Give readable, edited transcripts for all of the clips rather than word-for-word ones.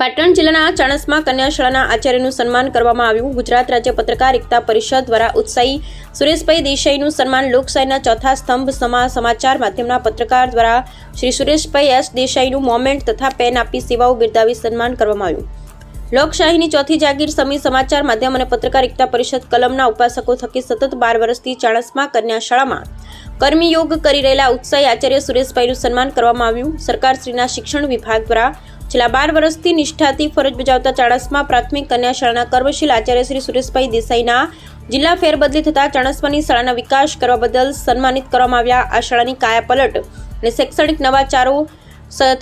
પાટણ જિલ્લાના ચાણસ્મા કન્યા શાળાના આચાર્યનું સન્માન કરવામાં આવ્યું। ગુજરાત રાજ્ય પત્રકાર એકતા પરિષદ દ્વારા ઉત્સાહી સુરેશભાઈ દેસાઈનું સન્માન। લોકશાહીના ચોથા સ્તંભ સમાચાર માધ્યમના પત્રકાર દ્વારા શ્રી સુરેશભાઈ એસ દેસાઈનું મોમેન્ટ તથા પેન આપી સેવાઓ બિરદાવી સન્માન કરવામાં આવ્યું। લોકશાહીની ચોથી જાગીર સમાચાર માધ્યમ અને પત્રકાર એકતા પરિષદ કલમના ઉપાસકો થકી સતત 12 વર્ષથી ચાણસ્મા કન્યા શાળામાં કર્મયોગ કરી રહેલા ઉત્સાહી આચાર્ય સુરેશભાઈનું સન્માન કરવામાં આવ્યું। સરકારશ્રીના શિક્ષણ વિભાગ દ્વારા છેલ્લા 12 વર્ષથી નિષ્ઠાથી ફરજ બજાવતા ચાણસ્મા પ્રાથમિક કન્યા શાળાના કર્મશીલ આચાર્ય શ્રી સુરેશભાઈ દેસાઈના જિલ્લા ફેરબદલી થતા ચાણસ્માની શાળાના વિકાસ કરવા બદલ સન્માનિત કરવામાં આવ્યા। આ શાળાની કાયાપલટ અને શૈક્ષણિક નવાચારો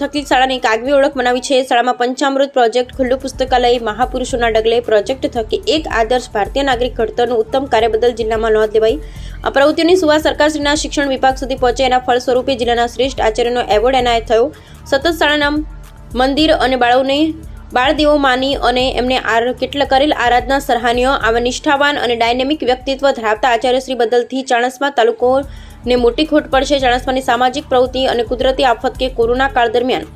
થકી શાળાની એક આગવી ઓળખ બનાવી છે। શાળામાં પંચામૃત પ્રોજેક્ટ, ખુલ્લું પુસ્તકાલય, મહાપુરુષોના ડગલે પ્રોજેક્ટ થકી એક આદર્શ ભારતીય નાગરિક ઘડતરનું ઉત્તમ કાર્ય બદલ જિલ્લામાં નોંધ લેવાઈ। આ પ્રવૃત્તિઓની સુવાસ સરકારશ્રીના શિક્ષણ વિભાગ સુધી પહોંચે એના ફળ સ્વરૂપે જિલ્લાના શ્રેષ્ઠ આચાર્યનો એવોર્ડ એનાયત થયો। સતત શાળાના મંદિર અને બાળદેવો માની અને એમને કરેલ આરાધના સરાહનીય। આવા નિષ્ઠાવાન અને ડાયનેમિક વ્યક્તિત્વ ધરાવતા આચાર્યશ્રી બદલથી ચાણસ્મા તાલુકોને મોટી ખોટ પડશે। ચાણસ્માની સામાજિક પ્રવૃત્તિ અને કુદરતી આફત કે કોરોના કાળ દરમિયાન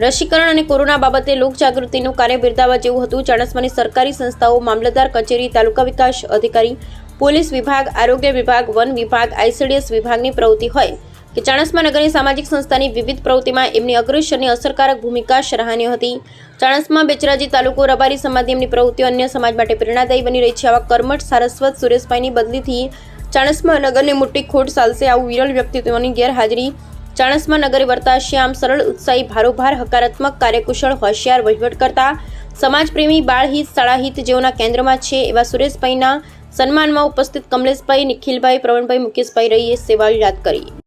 રસીકરણ અને કોરોના બાબતે લોકજાગૃતિનું કાર્ય બિરદાવવા જેવું હતું। ચાણસ્માની સરકારી સંસ્થાઓ, મામલતદાર કચેરી, તાલુકા વિકાસ અધિકારી, પોલીસ વિભાગ, આરોગ્ય વિભાગ, વન વિભાગ, ICDS વિભાગની પ્રવૃત્તિ હોય કે ચાણસ્મા નગરની સામાજિક સંસ્થાની વિવિધ પ્રવૃત્તિમાં એમની અગ્રેસરની અસરકારક ભૂમિકા સરાહનીય હતી। ચાણસ્મા બેચરાજી તાલુકો રબારી સમાજની એમની પ્રવૃત્તિઓ અન્ય સમાજ માટે પ્રેરણાદાયી બની રહી છે। આવા કર્મઠ સારસ્વત સુરેશભાઈની બદલીથી ચાણસ્મા નગરને મોટી ખોટ ચાલશે। આવું વિરલ વ્યક્તિત્વની ગેરહાજરી ચાણસ્મા નગરે વર્તાશે। આમ સરળ, ઉત્સાહી, ભારોભાર, હકારાત્મક, કાર્યકુશળ, હોશિયાર, વહીવટકર્તા, સમાજપ્રેમી, બાળહિત, શાળાહિત જેઓના કેન્દ્રમાં છે એવા સુરેશભાઈના સન્માનમાં ઉપસ્થિત કમલેશભાઈ, નિખિલભાઈ, પ્રવીણભાઈ, મુકેશભાઈ રહીએ સેવા યાદ કરી।